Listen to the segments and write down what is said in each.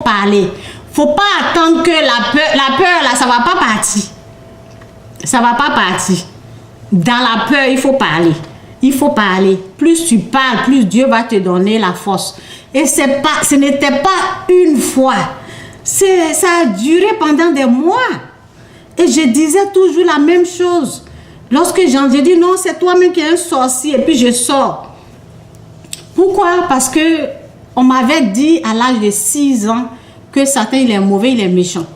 parler. Faut pas attendre que la peur là, ça va pas partir. Ça va pas partir. Dans la peur, il faut parler. Il faut parler. Plus tu parles, plus Dieu va te donner la force. Et ce n'était pas une fois. Ça a duré pendant des mois. Et je disais toujours la même chose. Lorsque j'ai dit non, c'est toi-même qui es un sorcier. Et puis je sors. Pourquoi? Parce que on m'avait dit à l'âge de 6 ans que Satan il est mauvais, il est méchant.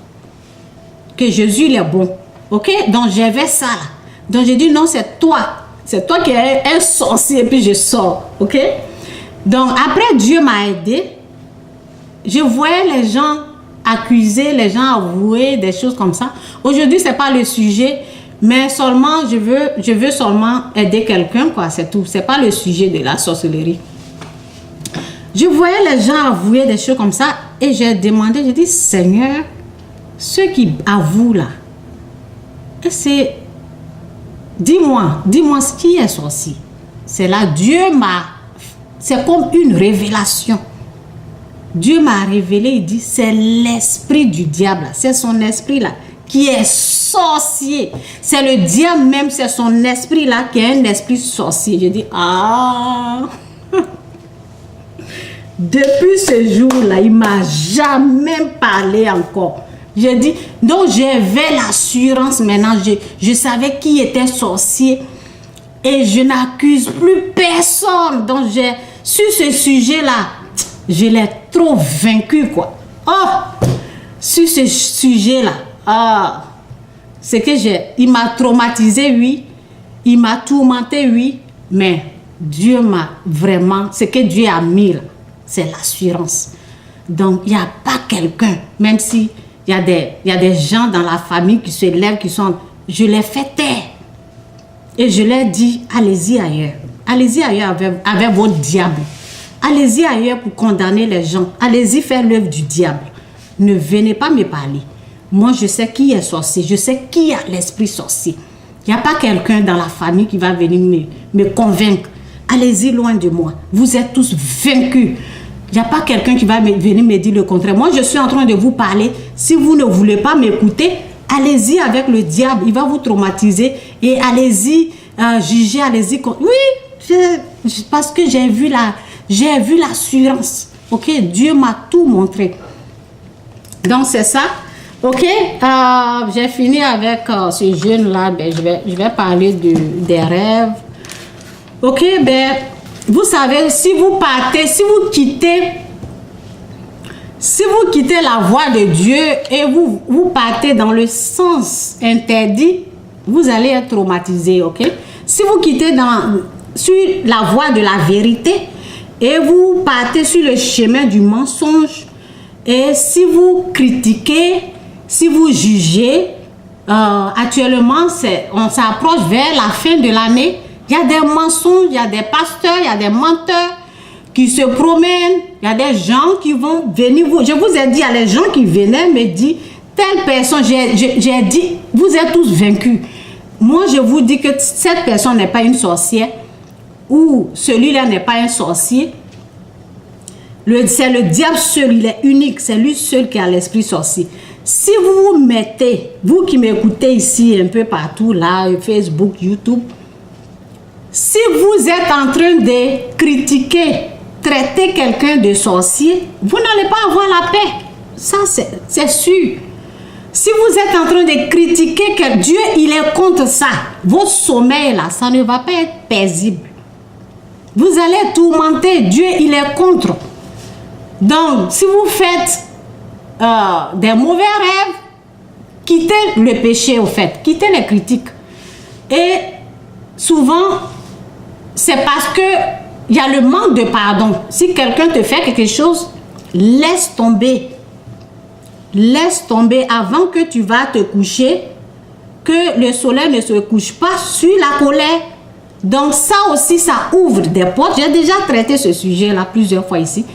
Que Jésus il est bon. Ok? Donc j'avais ça là. Donc j'ai dit non, c'est toi. C'est toi qui es un sorcier. Et puis je sors. Ok? Donc après Dieu m'a aidé. Je voyais les gens accuser, les gens avouer des choses comme ça. Aujourd'hui, ce n'est pas le sujet. Mais seulement, je veux seulement aider quelqu'un, quoi, c'est tout. Ce n'est pas le sujet de la sorcellerie. Je voyais les gens avouer des choses comme ça et j'ai demandé, j'ai dit, Seigneur, ceux qui avouent là, c'est... Dis-moi ce qui est sorcier. C'est là, Dieu m'a... C'est comme une révélation. Dieu m'a révélé, il dit, c'est l'esprit du diable, c'est son esprit là qui est sorcier. C'est le diable même, c'est son esprit là qui est un esprit sorcier. Je dis, ah, depuis ce jour-là, il ne m'a jamais parlé encore. J'ai dit, donc j'avais l'assurance maintenant, je savais qui était sorcier et je n'accuse plus personne. Donc sur ce sujet-là, je l'ai trop vaincu, quoi. Oh, sur ce sujet-là, ah, c'est que il m'a traumatisé, oui. Il m'a tourmenté, oui. Mais Dieu m'a vraiment, ce que Dieu a mis là, c'est l'assurance. Donc, il n'y a pas quelqu'un, même si il y a des gens dans la famille qui se lèvent, qui sont... Je les fais taire. Et je leur dis, allez-y ailleurs. Allez-y ailleurs avec votre diable. Allez-y ailleurs pour condamner les gens. Allez-y faire l'œuvre du diable. Ne venez pas me parler. Moi, je sais qui est sorcier. Je sais qui a l'esprit sorcier. Il n'y a pas quelqu'un dans la famille qui va venir me convaincre. Allez-y loin de moi. Vous êtes tous vaincus. Il n'y a pas quelqu'un qui va venir me dire le contraire. Moi, je suis en train de vous parler. Si vous ne voulez pas m'écouter, allez-y avec le diable. Il va vous traumatiser. Et allez-y juger. Allez-y. Oui, parce que j'ai vu l'assurance. Ok, Dieu m'a tout montré. Donc, c'est ça. Ok, j'ai fini avec ce jeune-là. Ben, je vais parler des rêves. Ok, ben, vous savez, si vous partez, si vous quittez la voie de Dieu et vous partez dans le sens interdit, vous allez être traumatisé, ok? Si vous quittez sur la voie de la vérité et vous partez sur le chemin du mensonge, et si vous critiquez, si vous jugez, actuellement, on s'approche vers la fin de l'année. Il y a des mensonges, il y a des pasteurs, il y a des menteurs qui se promènent. Il y a des gens qui vont venir. Je vous ai dit, il y a les gens qui venaient me dire, telle personne, j'ai dit, vous êtes tous vaincus. Moi, je vous dis que cette personne n'est pas une sorcière ou celui-là n'est pas un sorcier. C'est le diable seul, il est unique, c'est lui seul qui a l'esprit sorcier. Si vous vous mettez, vous qui m'écoutez ici un peu partout, là, Facebook, YouTube, si vous êtes en train de critiquer, traiter quelqu'un de sorcier, vous n'allez pas avoir la paix. Ça, c'est sûr. Si vous êtes en train de critiquer que Dieu, il est contre ça, votre sommeil, là, ça ne va pas être paisible. Vous allez être tourmenté. Dieu, il est contre. Donc, si vous faites des mauvais rêves, quittez le péché, au fait. Quittez les critiques. Et souvent, c'est parce que il y a le manque de pardon. Si quelqu'un te fait quelque chose, laisse tomber. Laisse tomber avant que tu vas te coucher, que le soleil ne se couche pas sur la colère. Donc ça aussi, ça ouvre des portes. J'ai déjà traité ce sujet-là plusieurs fois ici.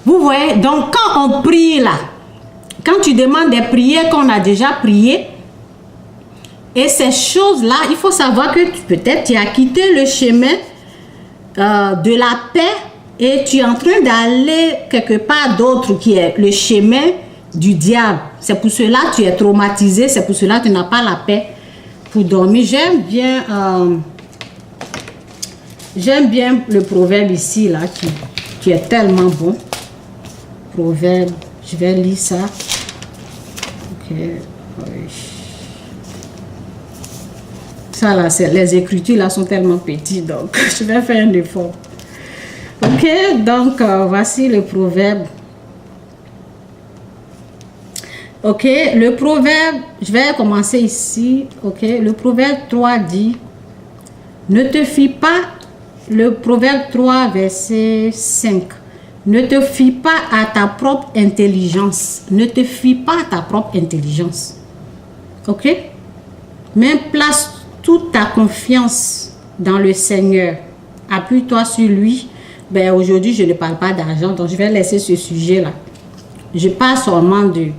Vous voyez, donc quand on prie là, quand tu demandes des prières qu'on a déjà priées, et ces choses-là, il faut savoir que peut-être tu as quitté le chemin de la paix et tu es en train d'aller quelque part d'autre qui est le chemin du diable. C'est pour cela que tu es traumatisé, c'est pour cela que tu n'as pas la paix pour dormir. J'aime bien le proverbe ici, là, qui est tellement bon. Proverbe, je vais lire ça. Ok, oui. Ça là, les écritures là sont tellement petites, donc je vais faire un effort. Ok, donc voici le proverbe. Ok, le proverbe, je vais commencer ici. Ok, le proverbe 3 dit, ne te fie pas, le proverbe 3 verset 5, ne te fie pas à ta propre intelligence. Ne te fie pas à ta propre intelligence. Ok, mais place toute ta confiance dans le Seigneur. Appuie-toi sur lui. Ben, aujourd'hui, je ne parle pas d'argent, donc je vais laisser ce sujet-là. Je parle seulement de...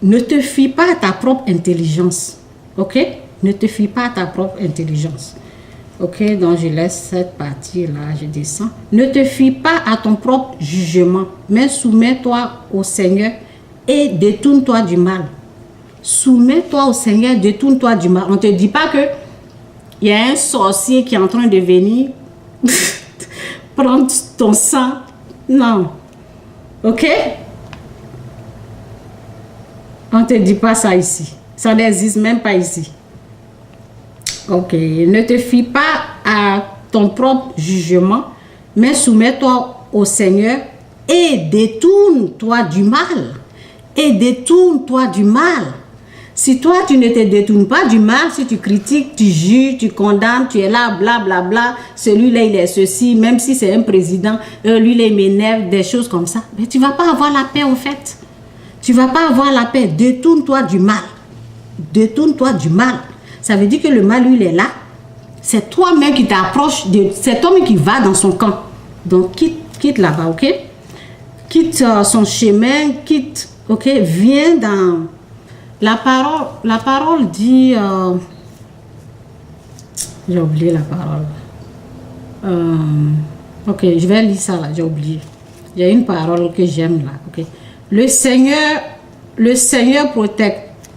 Ne te fie pas à ta propre intelligence. Ok? Ne te fie pas à ta propre intelligence. Ok? Donc, je laisse cette partie-là, je descends. Ne te fie pas à ton propre jugement, mais soumets-toi au Seigneur et détourne-toi du mal. Soumets-toi au Seigneur, détourne-toi du mal. On ne te dit pas que il y a un sorcier qui est en train de venir prendre ton sang. Non. Ok? On ne te dit pas ça ici. Ça n'existe même pas ici. Ok. Ne te fie pas à ton propre jugement, mais soumets-toi au Seigneur et détourne-toi du mal. Et détourne-toi du mal. Si toi, tu ne te détournes pas du mal, si tu critiques, tu juges, tu condamnes, tu es là, blablabla, bla, bla, celui-là, il est ceci, même si c'est un président, lui, il m'énerve, des choses comme ça, mais tu ne vas pas avoir la paix, au fait. Tu ne vas pas avoir la paix. Détourne-toi du mal. Détourne-toi du mal. Ça veut dire que le mal, lui, il est là. C'est toi-même qui t'approches, c'est toi-même qui va dans son camp. Donc, quitte là-bas, ok? Quitte son chemin, quitte, ok? Viens dans... La parole dit... j'ai oublié la parole. Ok, je vais lire ça là, j'ai oublié. Il y a une parole que j'aime là, ok? Le Seigneur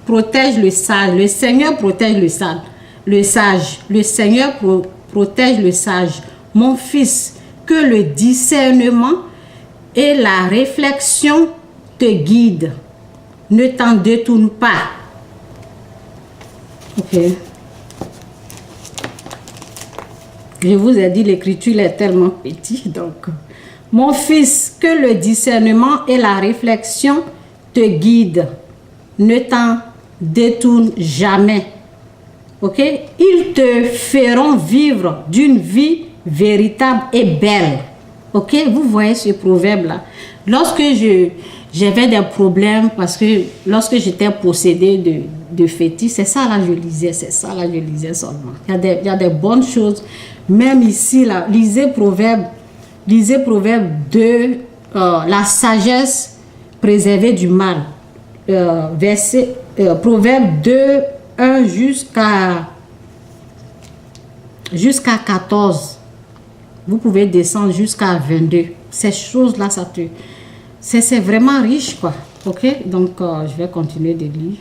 protège le sage. Le Seigneur protège le sage. Le Seigneur protège le sage. Mon fils, que le discernement et la réflexion te guident. Ne t'en détourne pas. Ok. Je vous ai dit, l'écriture est tellement petite, donc... Mon fils, que le discernement et la réflexion te guident. Ne t'en détourne jamais. Ok? Ils te feront vivre d'une vie véritable et belle. Ok? Vous voyez ce proverbe-là. Lorsque j'avais des problèmes, parce que lorsque j'étais possédée de fétiche, c'est ça là je lisais, c'est ça là je lisais seulement. Il y a des bonnes choses. Même ici, là, lisez Proverbe 2, la sagesse préservée du mal. Proverbe 2, 1 jusqu'à 14. Vous pouvez descendre jusqu'à 22. Ces choses-là, c'est vraiment riche, quoi. Ok? Donc, je vais continuer de lire.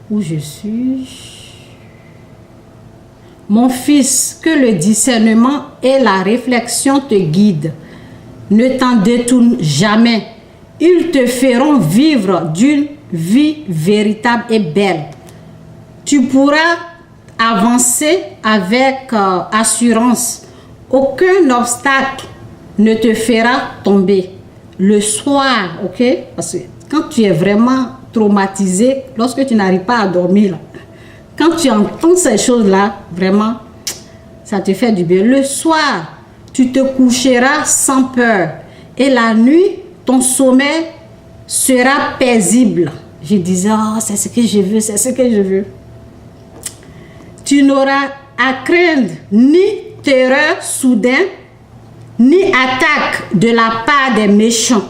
Où je suis... Mon fils, que le discernement et la réflexion te guident. Ne t'en détourne jamais. Ils te feront vivre d'une vie véritable et belle. Tu pourras avancer avec assurance. Aucun obstacle ne te fera tomber. Le soir, ok? Parce que quand tu es vraiment traumatisé, lorsque tu n'arrives pas à dormir, là, quand tu entends ces choses-là, vraiment, ça te fait du bien. Le soir, tu te coucheras sans peur. Et la nuit, ton sommeil sera paisible. Je disais, oh, c'est ce que je veux, c'est ce que je veux. Tu n'auras à craindre ni terreur soudaine, ni attaque de la part des méchants.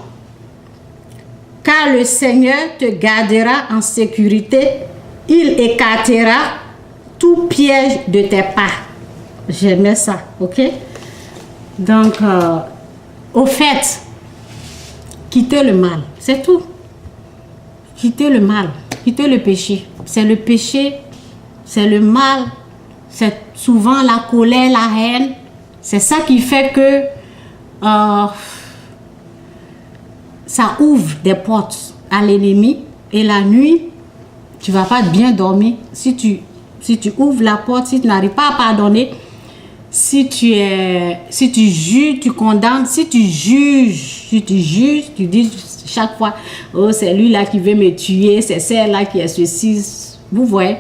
Car le Seigneur te gardera en sécurité. Il écartera tout piège de tes pas. J'aimais ça, ok? Donc, au fait, quittez le mal, c'est tout. Quittez le mal, quittez le péché. C'est le péché, c'est le mal, c'est souvent la colère, la haine. C'est ça qui fait que ça ouvre des portes à l'ennemi. Et la nuit, tu ne vas pas bien dormir. Si tu ouvres la porte, si tu n'arrives pas à pardonner, si tu juges, tu condamnes, si tu juges, tu dis chaque fois, oh, c'est lui là qui veut me tuer, c'est celle-là qui est ceci. Vous voyez,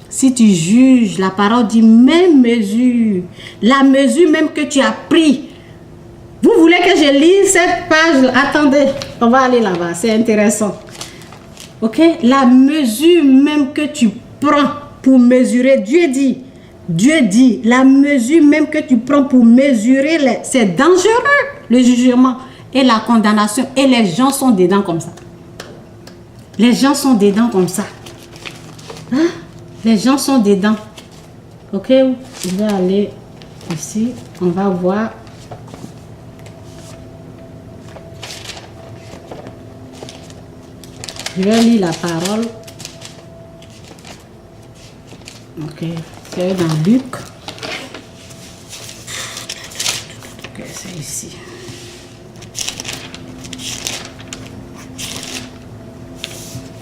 si tu juges, la parole dit même mesure, la mesure même que tu as pris. Vous voulez que je lise cette page? Attendez, on va aller là-bas, c'est intéressant. Ok, la mesure même que tu prends pour mesurer, Dieu dit, la mesure même que tu prends pour mesurer, c'est dangereux, le jugement et la condamnation. Et les gens sont dedans comme ça. Les gens sont dedans comme ça. Hein? Les gens sont dedans. Ok, je vais aller ici, on va voir. Je vais lire la parole. Ok, c'est dans Luc. Ok, c'est ici.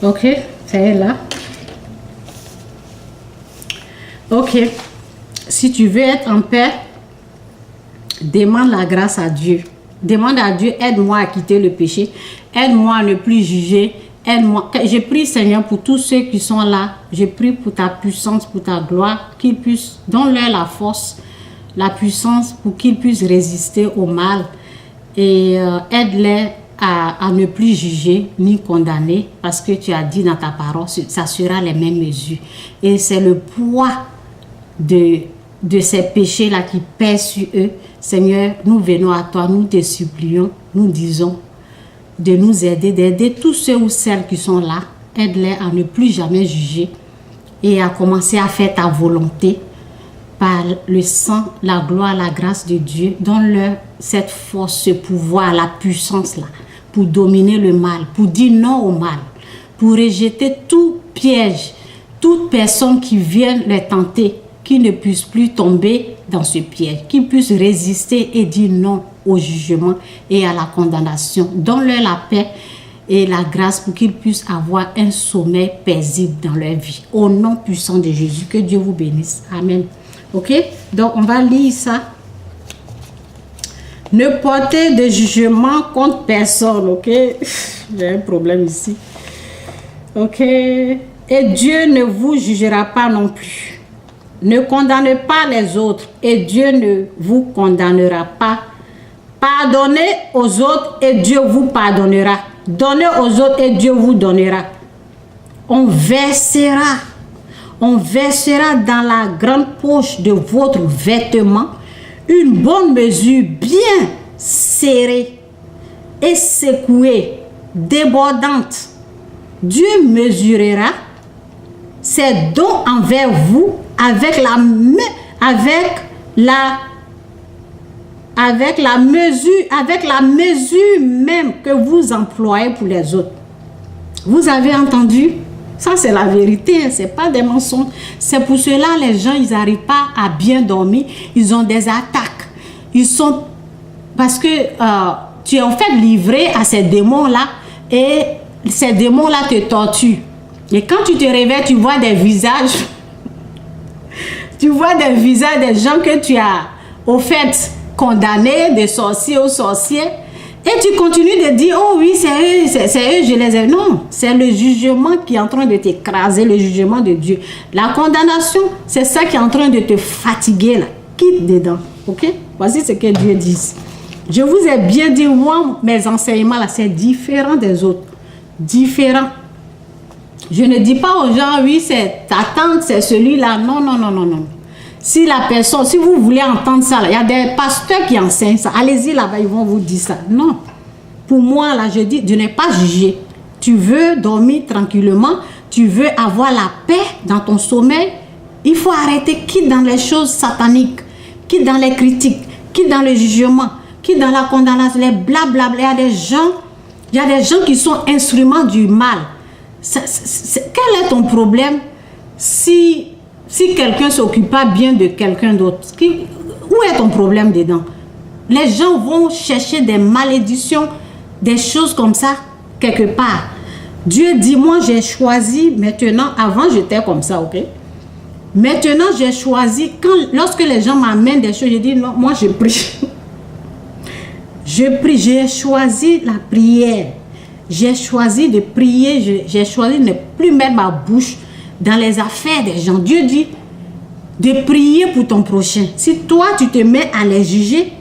Ok, c'est là. Ok, si tu veux être en paix, demande la grâce à Dieu. Demande à Dieu, aide-moi à quitter le péché. Aide-moi à ne plus juger. Aide-moi. Je prie, Seigneur, pour tous ceux qui sont là. Je prie pour ta puissance, pour ta gloire, qu'ils puissent, donne-leur la force, la puissance pour qu'ils puissent résister au mal. Et aide-les à ne plus juger ni condamner, parce que tu as dit dans ta parole, ça sera les mêmes mesures. Et c'est le poids de ces péchés-là qui pèsent sur eux. Seigneur, nous venons à toi, nous te supplions, nous disons de nous aider, d'aider tous ceux ou celles qui sont là. Aide-les à ne plus jamais juger et à commencer à faire ta volonté par le sang, la gloire, la grâce de Dieu. Donne-leur cette force, ce pouvoir, la puissance là, pour dominer le mal, pour dire non au mal, pour rejeter tout piège, toute personne qui vient les tenter, qui ne puisse plus tomber dans ce piège, qui puisse résister et dire non au jugement et à la condamnation. Donne-leur la paix et la grâce pour qu'ils puissent avoir un sommeil paisible dans leur vie. Au nom puissant de Jésus, que Dieu vous bénisse. Amen. Ok? Donc, on va lire ça. Ne portez de jugement contre personne. Ok? J'ai un problème ici. Ok? Et Dieu ne vous jugera pas non plus. Ne condamnez pas les autres et Dieu ne vous condamnera pas. Pardonnez aux autres et Dieu vous pardonnera. Donnez aux autres et Dieu vous donnera. On versera dans la grande poche de votre vêtement une bonne mesure bien serrée et secouée, débordante. Dieu mesurera ses dons envers vous avec la mesure même que vous employez pour les autres. Vous avez entendu? Ça, c'est la vérité, c'est pas des mensonges. C'est pour cela les gens, ils n'arrivent pas à bien dormir. Ils ont des attaques. Parce que tu es en fait livré à ces démons-là et ces démons-là te torturent. Et quand tu te réveilles, tu vois des visages. Tu vois des visages des gens que tu as, au fait, condamnés, des sorciers aux sorciers. Et tu continues de dire, oh oui, c'est eux, je les ai. Non, c'est le jugement qui est en train de t'écraser, le jugement de Dieu. La condamnation, c'est ça qui est en train de te fatiguer là. Quitte dedans, ok? Voici ce que Dieu dit. Je vous ai bien dit, moi, mes enseignements là, c'est différent des autres. Différent. Je ne dis pas aux gens, oui, c'est ta tante, c'est celui-là. Non, non, non, non, non. Si la personne, si vous voulez entendre ça, il y a des pasteurs qui enseignent ça. Allez-y là-bas, ils vont vous dire ça. Non. Pour moi, là, je dis, de ne pas juger. Tu veux dormir tranquillement, tu veux avoir la paix dans ton sommeil. Il faut arrêter, quitte dans les choses sataniques, quitte dans les critiques, qui dans le jugement, qui dans la condamnation, les blablabla. Il y a des gens qui sont instruments du mal. Quel est ton problème si quelqu'un ne s'occupe pas bien de quelqu'un d'autre? Où est ton problème dedans? Les gens vont chercher des malédictions, des choses comme ça, quelque part. Dieu dit, moi j'ai choisi maintenant, avant j'étais comme ça, ok? Maintenant j'ai choisi, lorsque les gens m'amènent des choses, je dis non, moi je prie. Je prie, j'ai choisi la prière. J'ai choisi de prier, j'ai choisi de ne plus mettre ma bouche dans les affaires des gens. Dieu dit de prier pour ton prochain. Si toi tu te mets à les juger,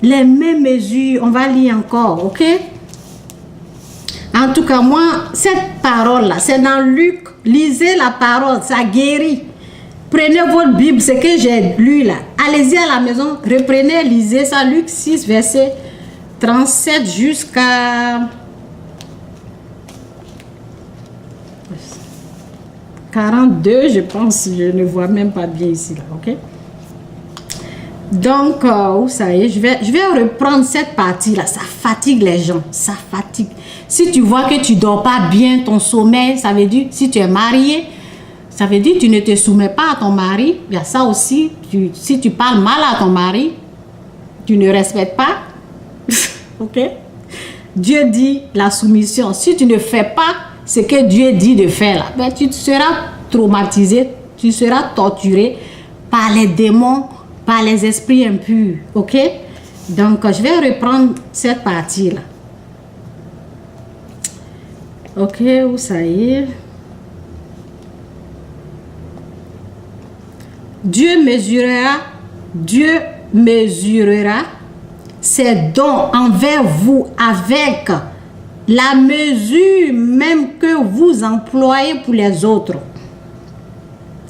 les mêmes mesures, on va lire encore, ok? En tout cas, moi, cette parole-là, c'est dans Luc. Lisez la parole, ça guérit. Prenez votre Bible, ce que j'ai lu là. Allez-y à la maison, reprenez, lisez ça. Luc 6, verset 37 jusqu'à 42, je pense. Je ne vois même pas bien ici, là, ok? Donc, où ça y est, je vais reprendre cette partie-là. Ça fatigue les gens, ça fatigue. Si tu vois que tu ne dors pas bien, ton sommeil, ça veut dire, si tu es marié, ça veut dire que tu ne te soumets pas à ton mari. Il y a ça aussi. Si tu parles mal à ton mari, tu ne respectes pas. Ok? Dieu dit la soumission. Si tu ne fais pas ce que Dieu dit de faire, là, ben, tu seras traumatisé, tu seras torturé par les démons, par les esprits impurs. Ok? Donc, je vais reprendre cette partie-là. Ok, où ça y est? Dieu mesurera ses dons envers vous avec la mesure même que vous employez pour les autres.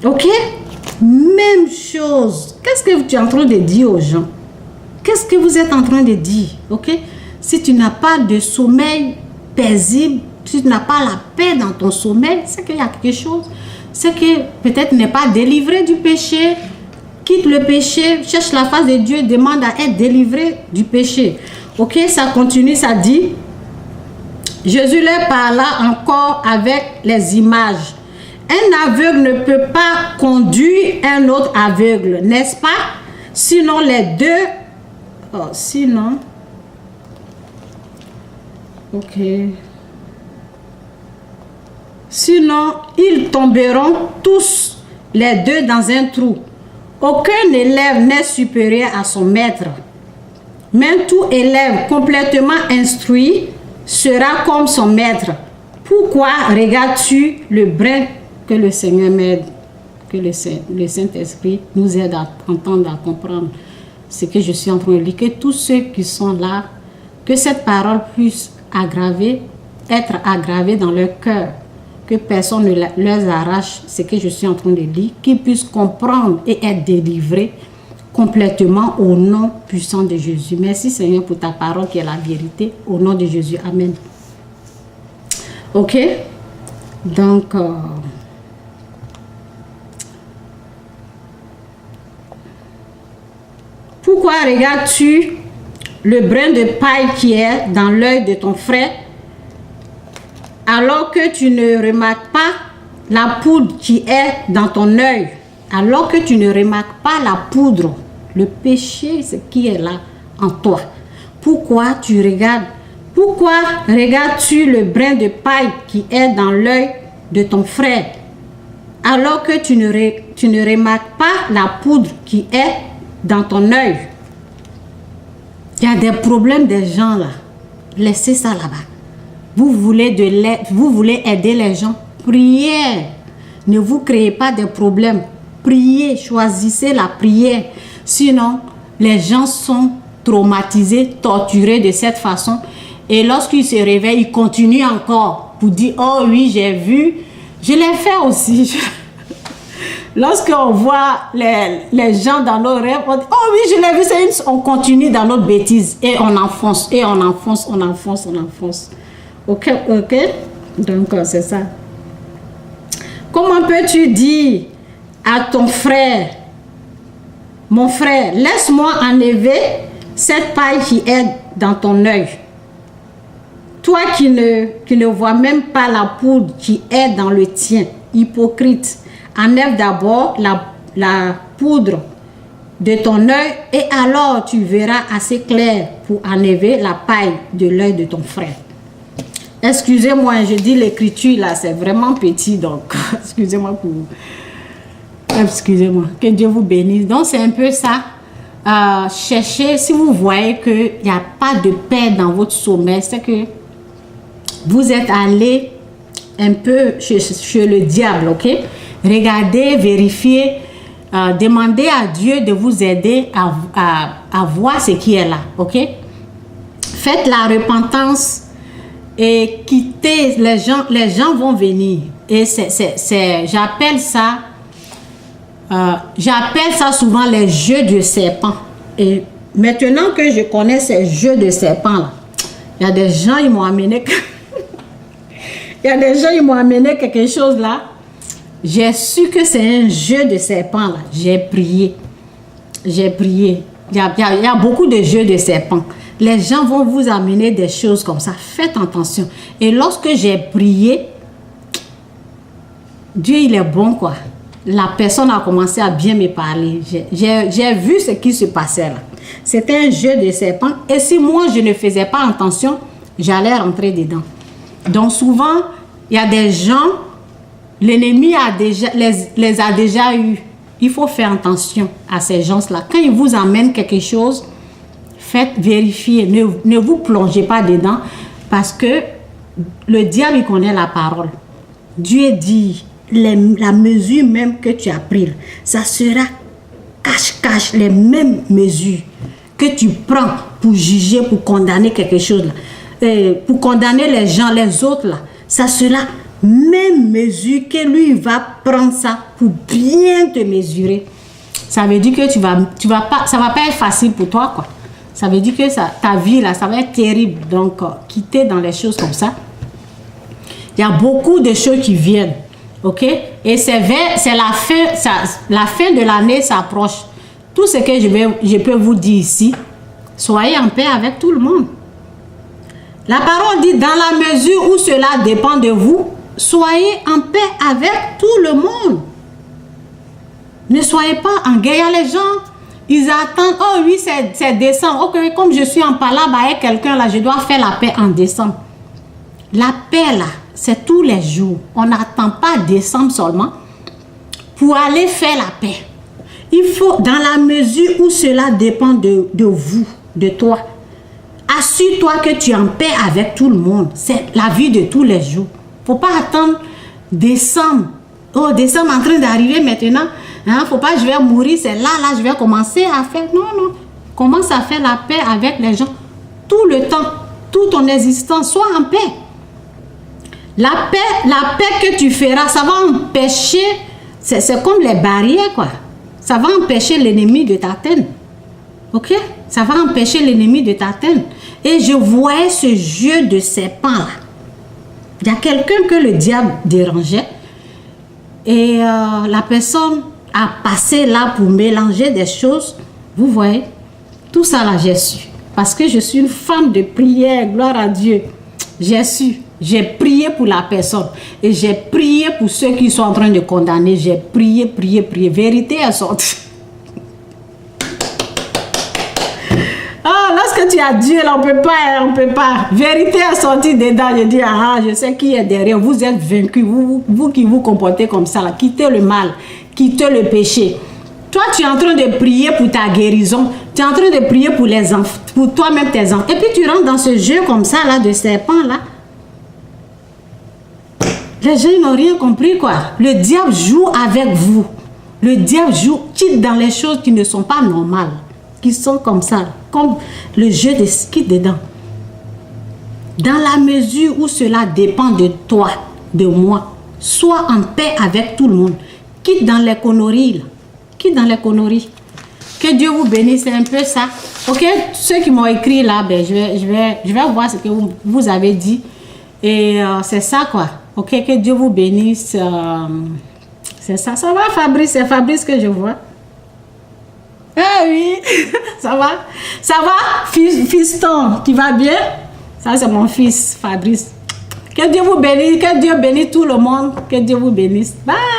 Ok? Même chose. Qu'est-ce que tu es en train de dire aux gens? Qu'est-ce que vous êtes en train de dire? Ok? Si tu n'as pas de sommeil paisible, si tu n'as pas la paix dans ton sommeil, c'est qu'il y a quelque chose. C'est que peut-être n'est pas délivré du péché. Quitte le péché, cherche la face de Dieu, demande à être délivré du péché. Ok, ça continue, ça dit. Jésus leur parla encore avec les images. Un aveugle ne peut pas conduire un autre aveugle, n'est-ce pas? Sinon les deux... Oh, sinon... Ok... Sinon, ils tomberont tous les deux dans un trou. Aucun élève n'est supérieur à son maître. Mais tout élève complètement instruit sera comme son maître. Pourquoi regardes-tu le brin que le Seigneur m'aide, que le Saint-Esprit nous aide à entendre, à comprendre ce que je suis en train de lire, que tous ceux qui sont là, que cette parole puisse être aggravée dans leur cœur, que personne ne leur arrache ce que je suis en train de lire, qu'ils puissent comprendre et être délivrés complètement au nom puissant de Jésus. Merci Seigneur pour ta parole qui est la vérité. Au nom de Jésus. Amen. Ok? Donc, pourquoi regardes-tu le brin de paille qui est dans l'œil de ton frère, alors que tu ne remarques pas la poudre qui est dans ton œil? Alors que tu ne remarques pas la poudre, le péché, ce qui est là en toi. Pourquoi regardes-tu le brin de paille qui est dans l'œil de ton frère, alors que tu ne remarques pas la poudre qui est dans ton œil? Il y a des problèmes des gens là. Laissez ça là-bas. Vous voulez aider les gens. Priez. Ne vous créez pas des problèmes. Priez. Choisissez la prière. Sinon, les gens sont traumatisés, torturés de cette façon. Et lorsqu'ils se réveillent, ils continuent encore pour dire, oh oui, j'ai vu. Je l'ai fait aussi. Lorsqu'on voit les gens dans nos rêves, on dit, oh oui, je l'ai vu, on continue dans notre bêtise. Et on enfonce, et on enfonce, on enfonce, on enfonce. Ok, ok. Donc, c'est ça. Comment peux-tu dire à ton frère, Mon frère, laisse-moi enlever cette paille qui est dans ton œil. Toi qui ne vois même pas la poudre qui est dans le tien, hypocrite, enlève d'abord la poudre de ton œil et alors tu verras assez clair pour enlever la paille de l'œil de ton frère. Excusez-moi, je dis l'écriture là, c'est vraiment petit, donc excusez-moi pour... Excusez-moi, que Dieu vous bénisse. Donc c'est un peu ça. Cherchez, si vous voyez qu'il n'y a pas de paix dans votre sommeil, c'est que vous êtes allé un peu chez le diable, ok? Regardez, vérifiez, demandez à Dieu de vous aider à voir ce qui est là, ok? Faites la repentance et quittez les gens vont venir. Et j'appelle ça souvent les jeux de serpent. Et maintenant que je connais ces jeux de serpent là, il y a des gens, ils m'ont amené quelque chose là. J'ai su que c'est un jeu de serpent là. J'ai prié. Il y a beaucoup de jeux de serpent. Les gens vont vous amener des choses comme ça. Faites attention. Et lorsque j'ai prié, Dieu il est bon quoi. La personne a commencé à bien me parler. J'ai vu ce qui se passait là. C'était un jeu de serpent. Et si moi je ne faisais pas attention, j'allais rentrer dedans. Donc souvent, il y a des gens, l'ennemi les a déjà eus. Il faut faire attention à ces gens-là. Quand ils vous amènent quelque chose, faites vérifier. Ne vous plongez pas dedans parce que le diable il connaît la parole. Dieu dit, la mesure même que tu as prise, ça sera cache-cache, les mêmes mesures que tu prends pour juger, pour condamner quelque chose là. Pour condamner les gens, les autres là, ça sera même mesure que lui va prendre ça pour bien te mesurer. Ça veut dire que ça va pas être facile pour toi quoi. Ça veut dire que ta vie là, ça va être terrible. Donc quitter dans les choses comme ça. Il y a beaucoup de choses qui viennent, ok? Et c'est la fin de l'année s'approche. Tout ce que je peux vous dire ici, soyez en paix avec tout le monde. La parole dit, dans la mesure où cela dépend de vous, soyez en paix avec tout le monde. Ne soyez pas en guerre. Il y a les gens, ils attendent, oh oui, c'est décembre. Ok, comme je suis en palabre avec quelqu'un là, je dois faire la paix en décembre. La paix là, c'est tous les jours. On n'attend pas décembre seulement pour aller faire la paix. Il faut, dans la mesure où cela dépend de vous, de toi, assure-toi que tu es en paix avec tout le monde. C'est la vie de tous les jours. Il ne faut pas attendre décembre. Oh, décembre en train d'arriver maintenant. Il ne faut pas que je vais mourir. C'est là, je vais commencer à faire. Non. Commence à faire la paix avec les gens. Tout le temps, toute ton existence, sois en paix. La paix que tu feras, ça va empêcher, c'est comme les barrières quoi. Ça va empêcher l'ennemi de t'atteindre. Ok? Ça va empêcher l'ennemi de t'atteindre. Et je voyais ce jeu de serpent là. Il y a quelqu'un que le diable dérangeait. Et la personne a passé là pour mélanger des choses. Vous voyez? Tout ça là, j'ai su. Parce que je suis une femme de prière, gloire à Dieu. J'ai su. J'ai prié pour la personne. Et j'ai prié pour ceux qui sont en train de condamner. J'ai prié. Vérité est sortie. Ah, lorsque tu as Dieu, là, on peut pas. Vérité est sortie dedans. Je dis, je sais qui est derrière. Vous êtes vaincus. Vous qui vous comportez comme ça, là. Quittez le mal. Quittez le péché. Toi, tu es en train de prier pour ta guérison. Tu es en train de prier pour les enfants, pour toi-même tes enfants. Et puis tu rentres dans ce jeu comme ça, là, de serpent, là. Les gens n'ont rien compris, quoi. Le diable joue avec vous. Le diable joue, quitte dans les choses qui ne sont pas normales. Qui sont comme ça. Comme le jeu de ski dedans. Dans la mesure où cela dépend de toi, de moi, sois en paix avec tout le monde. Quitte dans les conneries, là. Quitte dans les conneries. Que Dieu vous bénisse, c'est un peu ça. Ok, ceux qui m'ont écrit là, ben, je vais voir ce que vous avez dit. Et c'est ça, quoi. Ok, que Dieu vous bénisse. C'est ça. Ça va, Fabrice? C'est Fabrice que je vois. Ah oui, ça va? Ça va, fiston, tu vas bien? Ça, c'est mon fils, Fabrice. Que Dieu vous bénisse, que Dieu bénisse tout le monde, que Dieu vous bénisse. Bye!